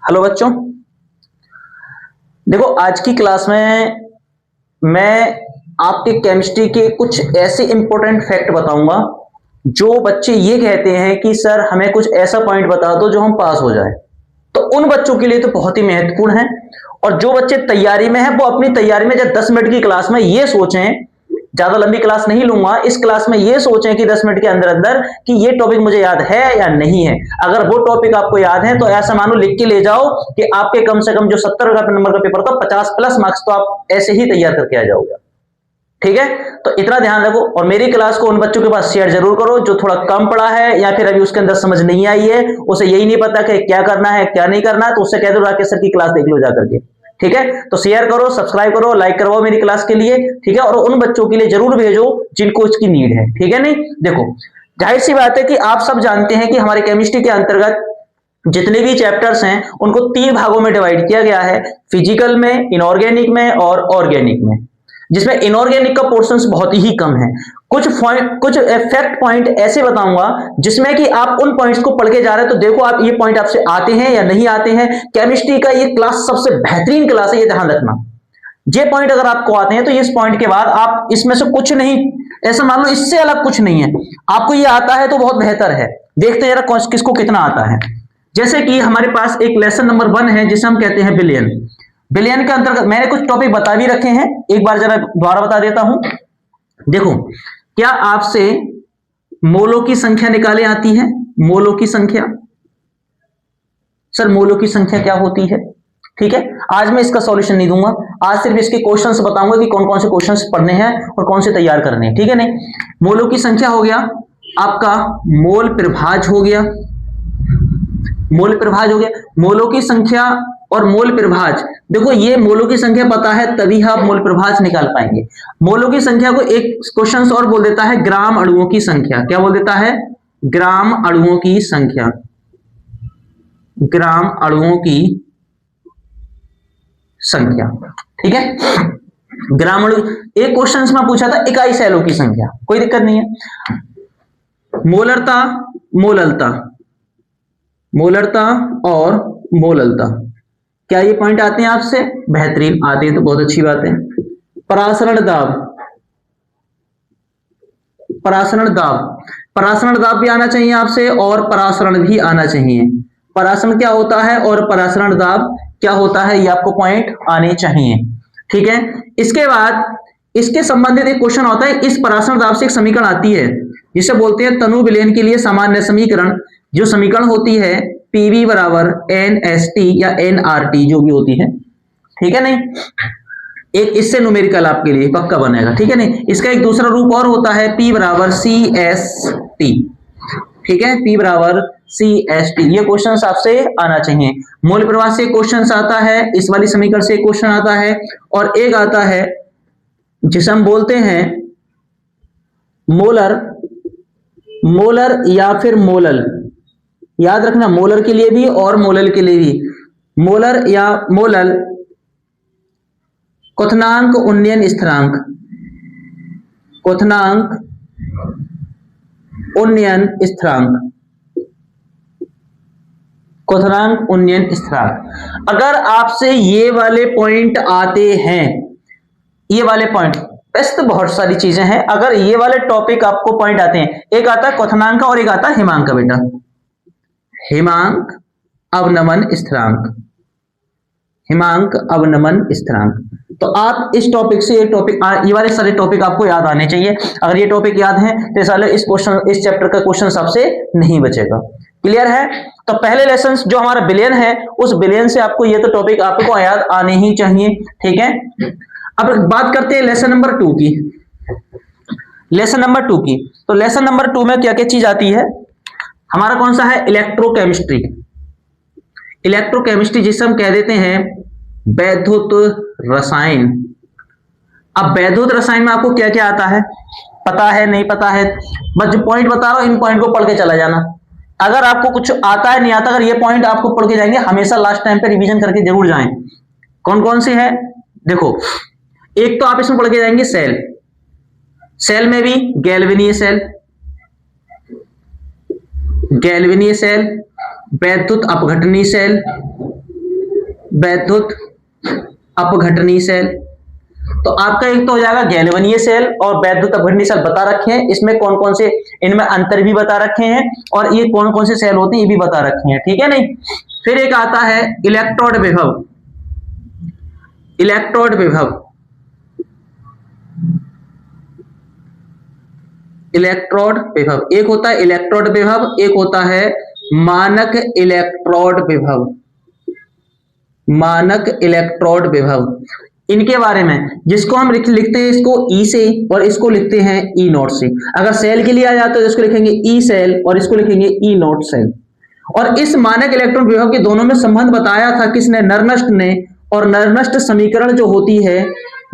Hello बच्चों, देखो आज की क्लास में मैं आपके केमिस्ट्री के कुछ ऐसे इंपॉर्टेंट फैक्ट बताऊंगा जो बच्चे ये कहते हैं कि सर हमें कुछ ऐसा पॉइंट बता दो जो हम पास हो जाए। तो उन बच्चों के लिए तो बहुत ही महत्वपूर्ण है। और जो बच्चे तैयारी में हैं वो अपनी तैयारी में जब 10 मिनट की क्लास में ये सोचें, ज्यादा लंबी क्लास नहीं लूंगा, इस क्लास में ये सोचें कि 10 मिनट के अंदर अंदर कि ये टॉपिक मुझे याद है या नहीं है। अगर वो टॉपिक आपको याद है तो ऐसा मानो लिख के ले जाओ कि आपके कम से कम जो 70 नंबर का पेपर था 50 प्लस मार्क्स तो आप ऐसे ही तैयार करके आ जाओगे। ठीक है, तो इतना ध्यान रखो। और मेरी क्लास को उन बच्चों के पास शेयर जरूर करो जो थोड़ा कम पढ़ा है या फिर अभी उसके अंदर समझ नहीं आई है, उसे यही नहीं पता कि क्या करना है क्या नहीं करना, तो उससे कह दो राकेश सर की क्लास देख लो जाकर के। ठीक है, तो शेयर करो, सब्सक्राइब करो, लाइक करवाओ मेरी क्लास के लिए। ठीक है, और उन बच्चों के लिए जरूर भेजो जिनको इसकी नीड है। ठीक है, नहीं देखो जाहिर सी बात है कि आप सब जानते हैं कि हमारे केमिस्ट्री के अंतर्गत जितने भी चैप्टर्स हैं उनको 3 भागों में डिवाइड किया गया है, फिजिकल में, इनऑर्गेनिक में और ऑर्गेनिक में, जिसमें इनऑर्गेनिक का पोर्शंस बहुत ही कम है। कुछ फैक्ट पॉइंट ऐसे बताऊंगा जिसमें कि आप उन पॉइंट्स को पढ़ के जा रहे हैं तो देखो आप ये पॉइंट आपसे आते हैं या नहीं आते हैं। केमिस्ट्री का ये क्लास सबसे बेहतरीन क्लास है, ये ध्यान रखना। ये पॉइंट अगर आपको आते हैं तो इस पॉइंट के बाद आप इसमें से कुछ नहीं, ऐसा मान लो इससे अलग कुछ नहीं है, आपको ये आता है तो बहुत बेहतर है। देखते हैं जरा किसको कितना आता है। जैसे कि हमारे पास एक लेसन नंबर 1 है जिसे हम कहते हैं बिलियन। बिलियन के अंतर्गत मैंने कुछ टॉपिक बता भी रखे हैं, एक बार जरा दोबारा बता देता हूं। देखो, क्या आपसे मोलों की संख्या निकाले आती है? मोलों की संख्या, सर मोलों की संख्या क्या होती है? ठीक है, आज मैं इसका सॉल्यूशन नहीं दूंगा, आज सिर्फ इसके क्वेश्चंस बताऊंगा कि कौन कौन से क्वेश्चंस पढ़ने हैं और कौन से तैयार करने हैं। ठीक है, नहीं मोलों की संख्या हो गया आपका, मोल प्रभाज हो गया, मोल प्रभाज हो गया, मोलों की संख्या और मोल प्रभाज। देखो ये मोलों की संख्या पता है तभी आप मोल प्रभाज निकाल पाएंगे। मोलों की संख्या को एक क्वेश्चन और बोल देता है ग्राम अणुओं की संख्या। क्या बोल देता है? ग्राम अणुओं की संख्या, ग्राम अणुओं की संख्या। ठीक है, ग्राम अणु। एक क्वेश्चन में पूछा था इकाई सेलों की संख्या, कोई दिक्कत नहीं है। मोलरता, मोललता, मोलरता और मोललता, क्या ये पॉइंट आते हैं आपसे? बेहतरीन आते हैं तो बहुत अच्छी बात है। परासरण दाब, परासरण दाब, परासरण दाब भी आना चाहिए आपसे और परासरण भी आना चाहिए। परासरण क्या होता है और परासरण दाब क्या होता है, ये आपको पॉइंट आने चाहिए। ठीक है, इसके बाद इसके संबंधित एक क्वेश्चन होता है, इस परासरण दाब से एक समीकरण आती है जिसे बोलते हैं तनु विलयन के लिए सामान्य समीकरण। जो समीकरण होती है पीवी बराबर NST या NRT जो भी होती है। ठीक है, नहीं एक इससे न्यूमेरिकल आपके लिए पक्का बनेगा। ठीक है, नहीं इसका एक दूसरा रूप और होता है P बराबर CST। ठीक है, P बराबर CST। ये क्वेश्चन आपसे आना चाहिए। मोल प्रवाह से क्वेश्चन आता है, इस वाली समीकरण से क्वेश्चन आता है, और एक आता है जिसे हम बोलते हैं मोलर, मोलर या फिर मोलल। याद रखना मोलर के लिए भी और मोलल के लिए भी, मोलर या मोलल क्वथनांक उन्नयन स्थिरांक, क्वथनांक उन्नयन स्थिरांक, क्वथनांक उन्नयन स्थिरांक। अगर आपसे ये वाले पॉइंट आते हैं, ये वाले पॉइंट, वैसे तो बहुत सारी चीजें हैं, अगर ये वाले टॉपिक आपको पॉइंट आते हैं, एक आता है क्वथनांक का और एक आता है हिमांक का बेटा, हिमांक अवनमन स्थिरांक, हिमांक अवनमन स्थिरांक। तो आप इस टॉपिक से एक टॉपिक, ये वाले सारे टॉपिक आपको याद आने चाहिए। अगर ये टॉपिक याद है तो साले इस क्वेश्चन, इस चैप्टर का क्वेश्चन सबसे नहीं बचेगा। क्लियर है? तो पहले लेसन जो हमारा बिलियन है, उस बिलियन से आपको ये तो टॉपिक आपको याद आने ही चाहिए। ठीक है, अब बात करते हैं लेसन नंबर 2 की। लेसन नंबर 2 की, तो लेसन नंबर 2 में क्या क्या चीज आती है? हमारा कौन सा है? इलेक्ट्रोकेमिस्ट्री। इलेक्ट्रोकेमिस्ट्री जिसे हम कह देते हैं वैद्युत रसायन। अब वैद्युत रसायन में आपको क्या क्या आता है, पता है नहीं पता है? बस जो पॉइंट बता रहा हूं इन पॉइंट को पढ़ के चला जाना। अगर आपको कुछ आता है नहीं आता, अगर ये पॉइंट आपको पढ़ के जाएंगे, हमेशा लास्ट टाइम पे रिवीजन करके जरूर जाएं। कौन कौन से है? देखो, एक तो आप इसमें पढ़ के जाएंगे सेल, सेल में भी गैल्वेनीय सेल, गैल्वेनीय सेल, वैद्युत अपघटनीय सेल, वैद्युत अपघटनीय सेल। तो आपका एक तो हो जाएगा गैल्वनीय सेल और वैद्युत अपघटनीय सेल बता रखे हैं, इसमें कौन कौन से, इनमें अंतर भी बता रखे हैं और ये कौन कौन से सेल होते हैं ये भी बता रखे हैं, ठीक है नहीं। फिर एक आता है इलेक्ट्रोड विभव। इलेक्ट्रोड विभव, इलेक्ट्रोड विभव, एक होता है इलेक्ट्रोड विभव, एक होता है मानक इलेक्ट्रोड विभव। मानक इलेक्ट्रोड विभव, इनके बारे में जिसको हम लिखते हैं इसको ई से और इसको लिखते हैं ई नॉट से। अगर सेल के लिए आ जाता है तो इसको लिखेंगे ई सेल और इसको लिखेंगे ई नॉट सेल। और इस मानक इलेक्ट्रॉन विभव के दोनों में संबंध बताया था किसने, नरनस्ट ने। और नरनस्ट समीकरण जो होती है,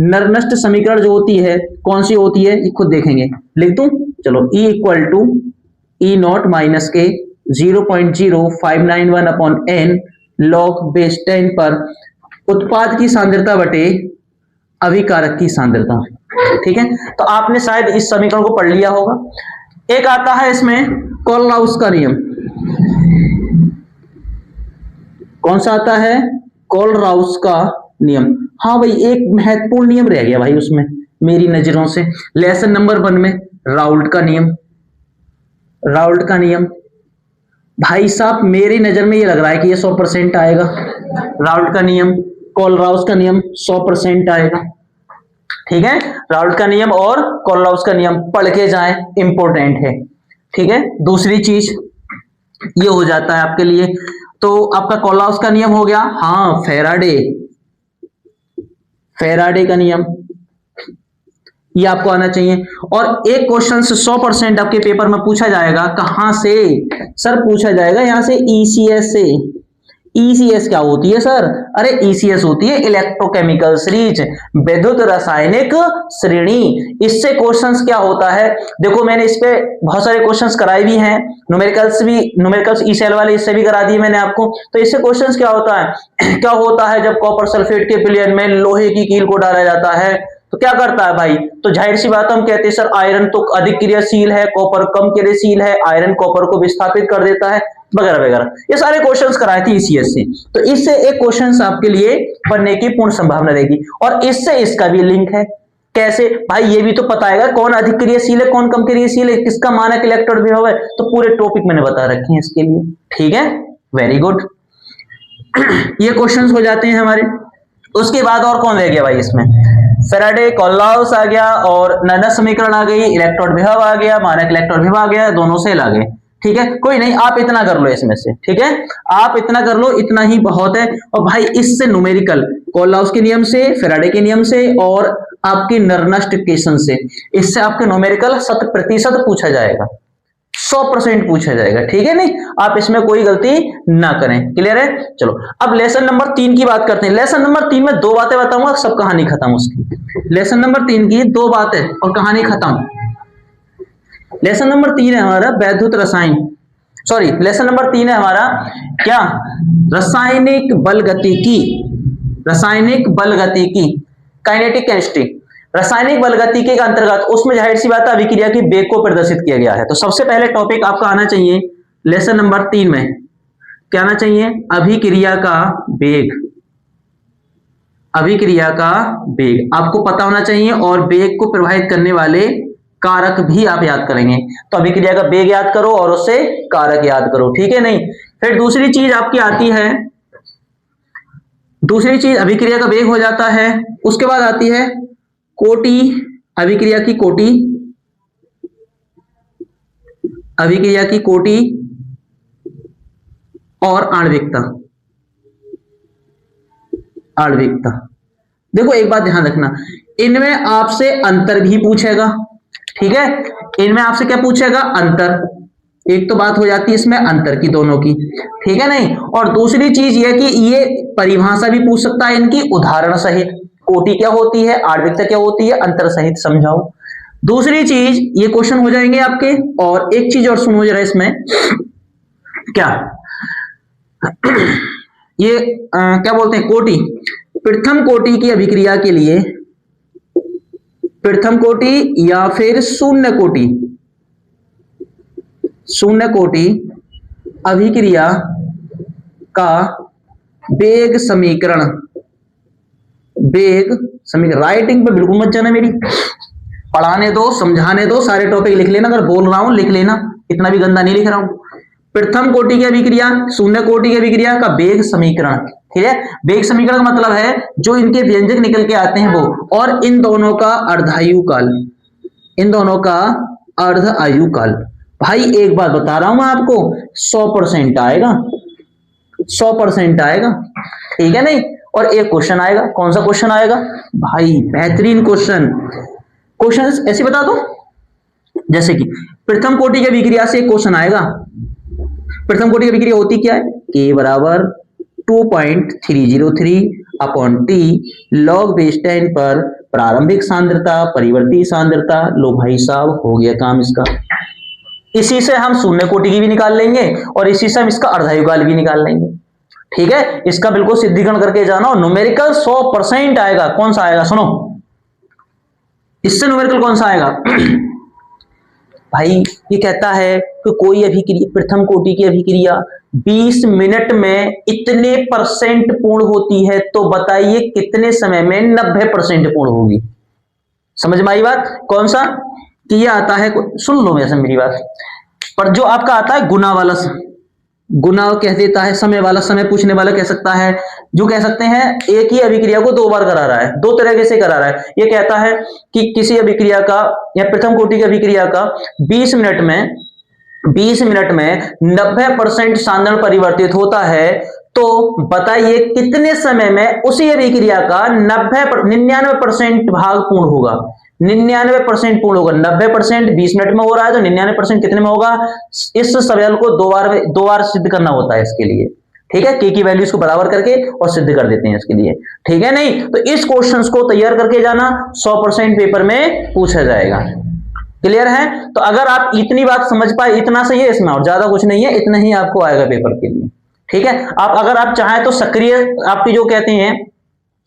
नरनस्ट समीकरण जो होती है कौन सी होती है ये खुद देखेंगे, लिख दूं, चलो E equal to E naught minus के 0.0591 अपॉन एन लॉग बेस 10 पर उत्पाद की सांद्रता बटे अभिकारक की सांद्रता, ठीक है। तो आपने शायद इस समीकरण को पढ़ लिया होगा। एक आता है इसमें कोलराउस का नियम। कौन सा आता है, कोलराउस का नियम। हाँ भाई एक महत्वपूर्ण नियम रह गया भाई उसमें मेरी नजरों से, लेसन नंबर 1 में राउल्ट का नियम। राउल्ट का नियम भाई साहब मेरी नजर में ये लग रहा है कि ये 100% आएगा। राउल्ट का नियम, कोलराउस का नियम 100% आएगा, ठीक है। राउल्ट का नियम और कोलराउस का नियम पढ़ के जाएं, इंपॉर्टेंट है, ठीक है। दूसरी चीज ये हो जाता है आपके लिए, तो आपका कोलराउस का नियम हो गया। हाँ फैराडे, फैराडे का नियम ये आपको आना चाहिए। और एक क्वेश्चन 100% आपके पेपर में पूछा जाएगा, कहां से सर पूछा जाएगा, यहां से ईसीएस से। ईसीएस क्या होती है सर, अरे ईसीएस होती है इलेक्ट्रोकेमिकल सीरीज, विद्युत रासायनिक श्रेणी। इससे क्वेश्चंस क्या होता है, देखो मैंने इस पे बहुत सारे क्वेश्चंस कराए भी हैं, न्यूमेरिकल्स भी, न्यूमेरिकल्स ई सेल वाले इससे भी करा दिए मैंने आपको। तो इससे क्वेश्चंस क्या होता है, क्या होता है जब कॉपर सल्फेट के विलयन में लोहे की कील को डाला जाता है तो क्या करता है भाई, तो जाहिर सी बात हम कहते हैं सर आयरन तो अधिक क्रियाशील है, कॉपर कम क्रियाशील है, आयरन कॉपर को विस्थापित कर देता है वगैरह वगैरह। ये सारे क्वेश्चंस कराए थे ईसीएस से, तो इससे एक क्वेश्चंस आपके लिए बनने की पूर्ण संभावना रहेगी। और इससे इसका भी लिंक है, कैसे भाई, ये भी तो पता है कौन अधिक क्रियाशील है कौन कम क्रियाशील है, किसका मानक इलेक्ट्रोड विभव है, तो पूरे टॉपिक मैंने बता रखे हैं इसके लिए, ठीक है। वेरी गुड, ये क्वेश्चंस हो जाते हैं हमारे। उसके बाद और कौन रह गया भाई इसमें, फैराडे, कोलराउस आ गया और नरनस्ट समीकरण आ गई, इलेक्ट्रोड विभव आ गया, मानक इलेक्ट्रोड विभव आ गया, दोनों सेल आ गए, ठीक है। कोई नहीं, आप इतना कर लो इसमें से, ठीक है, आप इतना कर लो, इतना ही बहुत है। और भाई इससे न्यूमेरिकल कोलराउस के नियम से, फैराडे के नियम से और आपकी नरनस्ट इक्वेशन से, इससे आपके न्यूमेरिकल 100% पूछा जाएगा, 100% पूछा जाएगा, ठीक है। नहीं आप इसमें कोई गलती ना करें, क्लियर है। चलो अब लेसन नंबर 3 की बात करते हैं। लेसन नंबर 3 में 2 बातें बताऊंगा, सब कहानी खत्म उसकी। लेसन नंबर 3 की 2 बातें और कहानी खत्म। लेसन नंबर 3 है हमारा वैद्युत रसायन, सॉरी लेसन नंबर 3 है हमारा क्या, रासायनिक बल गतिकी। रासायनिक बल गतिकी, काइनेटिक केमिस्ट्री। रासायनिक बल गतिकी के अंतर्गत उसमें जाहिर सी बात है अभिक्रिया की वेग को प्रदर्शित किया गया है। तो सबसे पहले टॉपिक आपका आना चाहिए लेसन नंबर 3 में, क्या आना चाहिए, अभिक्रिया का वेग। अभिक्रिया का वेग आपको पता होना चाहिए और वेग को प्रभावित करने वाले कारक भी आप याद करेंगे। तो अभिक्रिया का वेग याद करो और उससे कारक याद करो, ठीक है। नहीं फिर दूसरी चीज आपकी आती है, दूसरी चीज अभिक्रिया का वेग हो जाता है, उसके बाद आती है कोटि, अभिक्रिया की कोटि, अभिक्रिया की कोटि और आणविकता। आणविकता देखो एक बात ध्यान रखना, इनमें आपसे अंतर भी पूछेगा, ठीक है। इनमें आपसे क्या पूछेगा, अंतर। एक तो बात हो जाती है इसमें अंतर की दोनों की, ठीक है। नहीं और दूसरी चीज ये कि ये परिभाषा भी पूछ सकता है इनकी उदाहरण सहित, कोटि क्या होती है, आणविकता क्या होती है, अंतर सहित समझाओ। दूसरी चीज ये क्वेश्चन हो जाएंगे आपके। और एक चीज और सुनो जरा इसमें, क्या ये क्या बोलते हैं, कोटि, प्रथम कोटि की अभिक्रिया के लिए, प्रथम कोटि या फिर शून्य कोटि, शून्य कोटि अभिक्रिया का वेग समीकरण, वेग समीकरण। राइटिंग पे बिल्कुल मत जाना मेरी, पढ़ाने दो, समझाने दो, सारे टॉपिक लिख लेना, अगर बोल रहा हूं लिख लेना, इतना भी गंदा नहीं लिख रहा हूं। प्रथम कोटि की अभिक्रिया, शून्य कोटि की अभिक्रिया का वेग समीकरण, ठीक है। वेग समीकरण का मतलब है जो इनके व्यंजक निकल के आते हैं वो, और इन दोनों का अर्धायु काल, इन दोनों का अर्ध आयु काल। भाई एक बात बता रहा हूं मैं आपको, 100% आएगा, 100% आएगा, ठीक है नहीं। और एक क्वेश्चन आएगा, कौन सा क्वेश्चन आएगा भाई, बेहतरीन क्वेश्चन, क्वेश्चन ऐसे बता दो, जैसे कि प्रथम कोटि की अभिक्रिया से एक क्वेश्चन आएगा। प्रथम कोटि की अभिक्रिया होती क्या है, K बराबर 2.303 अपॉन T log बेस 10 पर प्रारंभिक सांद्रता परिवर्ती सांद्रता। लो भाई साहब हो गया काम इसका। इसी से हम शून्य कोटि की भी निकाल लेंगे और इसी से हम इसका अर्धायुकाल भी निकाल लेंगे, ठीक है। इसका बिल्कुल सिद्धिकरण करके जाना, और न्यूमेरिकल 100% आएगा। कौन सा आएगा सुनो, इससे न्यूमेरिकल कौन सा आएगा भाई, ये कहता है कि कोई अभिक्रिया, प्रथम कोटि की अभिक्रिया 20 मिनट में इतने % पूर्ण होती है, तो बताइए कितने समय में 90% पूर्ण होगी। समझ में आई बात, कौन सा कि ये आता है, सुन लो वैसे मेरी बात, पर जो आपका आता है गुना वाला, गुना कह देता है, समय वाला, समय पूछने वाला कह सकता है, जो कह सकते हैं एक ही अभिक्रिया को 2 बार करा रहा है, 2 तरीके से करा रहा है। ये कहता है कि किसी अभिक्रिया का या प्रथम कोटि की अभिक्रिया का 20 मिनट में 90% सांद्रण परिवर्तित होता है, तो बताइए कितने समय में उसी अभिक्रिया का 99% भाग पूर्ण होगा। 99% पूर्ण होगा, 90% 20 मिनट में हो रहा है, तो 99% कितने में होगा। इस सवाल को दो बार सिद्ध करना होता है इसके लिए, ठीक है। के की वैल्यूज को बराबर करके और सिद्ध कर देते हैं इसके लिए, ठीक है नहीं। तो इस क्वेश्चंस को तैयार करके जाना, 100% पेपर में पूछा जाएगा। क्लियर है, तो अगर आप इतनी बात समझ पाए, इतना सही है इसमें, और ज्यादा कुछ नहीं है, इतना ही आपको आएगा पेपर के लिए, ठीक है। आप अगर आप चाहें तो सक्रिय, आपकी जो कहते हैं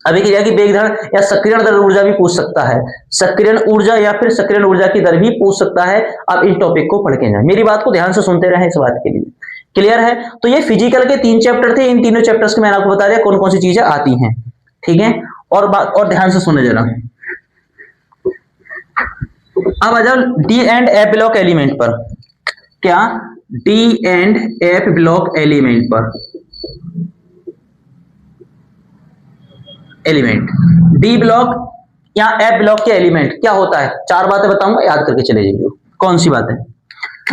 अभिक्रिया की वेग दर या सक्रियण दर ऊर्जा भी पूछ सकता है, सक्रियण ऊर्जा या फिर सक्रियण ऊर्जा की दर भी पूछ सकता है। आप इस टॉपिक को पढ़ के जाए, मेरी बात को ध्यान से सुनते रहें इस बात के लिए। क्लियर है, तो ये फिजिकल के 3 चैप्टर थे, इन तीनों चैप्टर्स के मैंने आपको बता दिया कौन कौन सी चीजें आती हैं, ठीक है। और ध्यान से सुने जरा। अब आ जाओ D and F block element पर। क्या, D and F block element पर, एलिमेंट डी ब्लॉक या एफ ब्लॉक के एलिमेंट क्या होता है, 4 बातें बताऊंगा, याद करके चले जाइए। कौन सी बात है,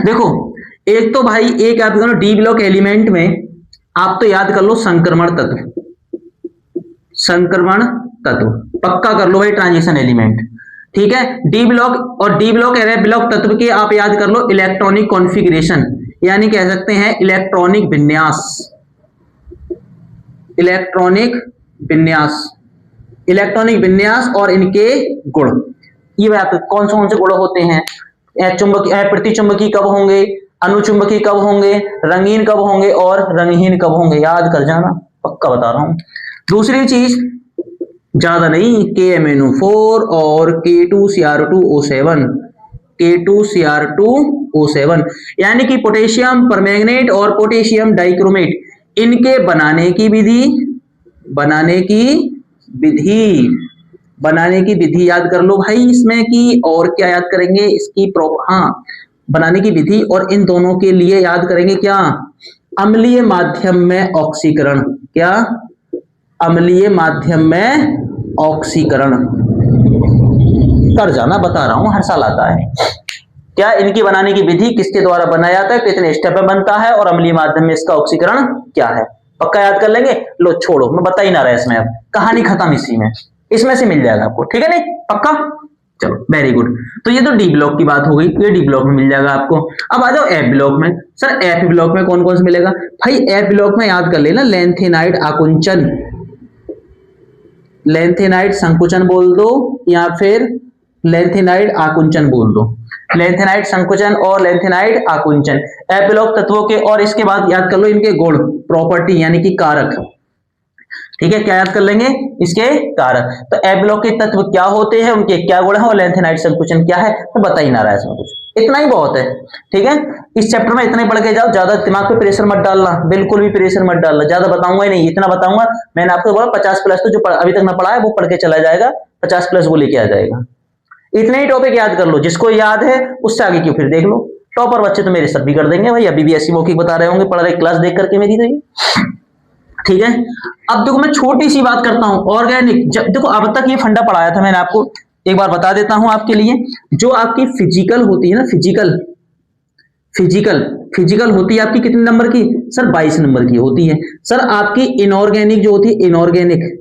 देखो, एक तो भाई एक याद करो डी ब्लॉक एलिमेंट में, आप तो याद कर लो संक्रमण तत्व, संक्रमण तत्व पक्का कर लो भाई, ट्रांजिशन एलिमेंट, ठीक है। डी ब्लॉक और डी ब्लॉक एफ ब्लॉक तत्व के आप याद कर लो इलेक्ट्रॉनिक कॉन्फ़िगरेशन, यानी कह सकते हैं इलेक्ट्रॉनिक विन्यास, इलेक्ट्रॉनिक विन्यास, इलेक्ट्रॉनिक विन्यास और इनके गुण। ये बात कौन से गुण होते हैं, चुंबकीय प्रतिचुंबकीय कब होंगे, अनुचुंबकीय कब होंगे, रंगीन कब होंगे और रंगहीन कब होंगे, याद कर जाना, पक्का बता रहा हूं। दूसरी चीज ज्यादा नहीं, KMnO4 और K2Cr2O7, K2Cr2O7 यानी कि पोटेशियम परमैंगनेट और पोटेशियम डाइक्रोमेट, इनके बनाने की विधि याद कर लो भाई इसमें की, और क्या याद करेंगे इसकी बनाने की विधि, और इन दोनों के लिए याद करेंगे क्या, अम्लीय माध्यम में ऑक्सीकरण, क्या, अम्लीय माध्यम में ऑक्सीकरण कर जाना, बता रहा हूं हर साल आता है। क्या, इनकी बनाने की विधि किसके द्वारा बनाया जाता है, कितने स्टेप में बनता है, और अम्लीय माध्यम में इसका ऑक्सीकरण क्या है, पक्का याद कर लेंगे। लो छोड़ो, मैं बता ही ना रहा इसमें, अब कहानी खत्म, इसी में इसमें से मिल जाएगा आपको, ठीक है नहीं, पक्का। चलो वेरी गुड, तो ये तो डी ब्लॉक की बात हो गई, ये डी ब्लॉक में मिल जाएगा आपको। अब आ जाओ एफ ब्लॉक में। सर एफ ब्लॉक में कौन कौन से मिलेगा भाई, एफ ब्लॉक में याद कर लेना लेंथेनाइड आकुंचन, लेंथेनाइड संकुचन बोल दो या फिर लेंथेनाइड आकुंचन बोल दो, लेंथेनाइड संकुचन और लेंथेनाइड आकुंचन एफ ब्लॉक तत्वों के। और इसके बाद याद कर लो इनके गुण, प्रॉपर्टी यानी कि कारक, ठीक है। क्या याद कर लेंगे, इसके कारक। तो एफ ब्लॉक के तत्व क्या होते हैं, उनके क्या गुण है, और लेंथेनाइड संकुचन क्या है, तो बता ही ना रहा है इसमें कुछ, इतना ही बहुत है। ठीक है, इस चैप्टर में इतना ही पढ़ के जाओ, ज्यादा दिमाग पे प्रेशर मत डालना, बिल्कुल भी प्रेशर मत डालना, ज्यादा बताऊंगा ही नहीं, इतना बताऊंगा। मैंने आपको बोला 50 प्लस तो जो अभी तक ना पढ़ा है वो पढ़ के चला जाएगा, 50 प्लस वो लेके आ जाएगा। इतने ही टॉपिक याद कर लो, जिसको याद है उससे आगे क्यों फिर देख लो। टॉपर बच्चे तो मेरे सर भी कर देंगे भाई, अभी भी ऐसी मौखिक बता रहे होंगे पढ़ रहे क्लास देख करके मेरी तो ये। ठीक है, अब देखो मैं छोटी सी बात करता हूं, ऑर्गेनिक। जब देखो अब तक ये फंडा पढ़ाया था मैंने आपको, एक बार बता देता हूं आपके लिए। जो आपकी फिजिकल होती है ना, फिजिकल फिजिकल फिजिकल होती है आपकी कितने नंबर की सर? 22 नंबर की होती है सर। आपकी इनऑर्गेनिक जो होती है, इनऑर्गेनिक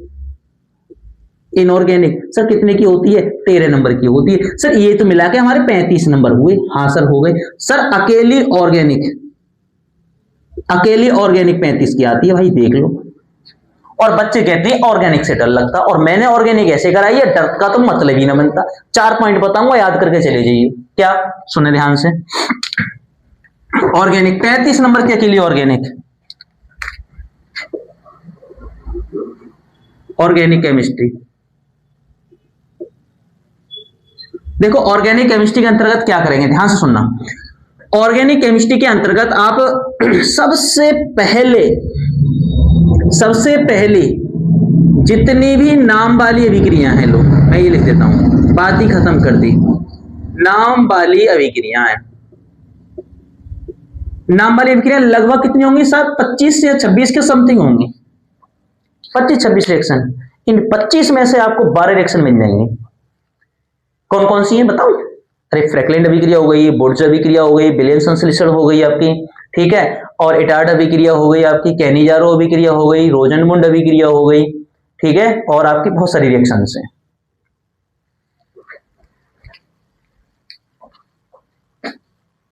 इनऑर्गेनिक सर कितने की होती है? 13 नंबर की होती है सर। ये तो मिला के हमारे 35 नंबर हुए। हाँ सर हो गए सर। अकेली ऑर्गेनिक 35 की आती है भाई, देख लो। और बच्चे कहते हैं ऑर्गेनिक से डर लगता, और मैंने ऑर्गेनिक ऐसे कराई है, डर का तो मतलब ही ना बनता। 4 पॉइंट बताऊंगा, याद करके चले जाइए। क्या? सुने ध्यान से। ऑर्गेनिक 35 नंबर की अकेली ऑर्गेनिक केमिस्ट्री। देखो ऑर्गेनिक केमिस्ट्री के अंतर्गत क्या करेंगे, ध्यान से सुनना। ऑर्गेनिक केमिस्ट्री के अंतर्गत आप सबसे पहले जितनी भी नाम वाली अभिक्रियां हैं, लो मैं ये लिख देता हूं, बात ही खत्म कर दी। नाम वाली अभिक्रियां हैं, नाम वाली अभिक्रियां लगभग कितनी होंगी सर? 25 या 26 के समथिंग होंगी, 25-26 रिएक्शन। इन 25 में से आपको 12 रिएक्शन मिल जाएंगे। कौन कौन सी हैं बताओ? अरे फ्रैंकलिन अभिक्रिया हो गई, बोर्ड्स अभिक्रिया हो गई, विलियम संश्लेषण हो गई आपकी, ठीक है, और इटार्ड अभिक्रिया हो गई आपकी, कैनिजारो अभिक्रिया हो गई, रोजनमुंड अभिक्रिया हो गई, ठीक है, और आपकी बहुत सारी रिएक्शंस हैं।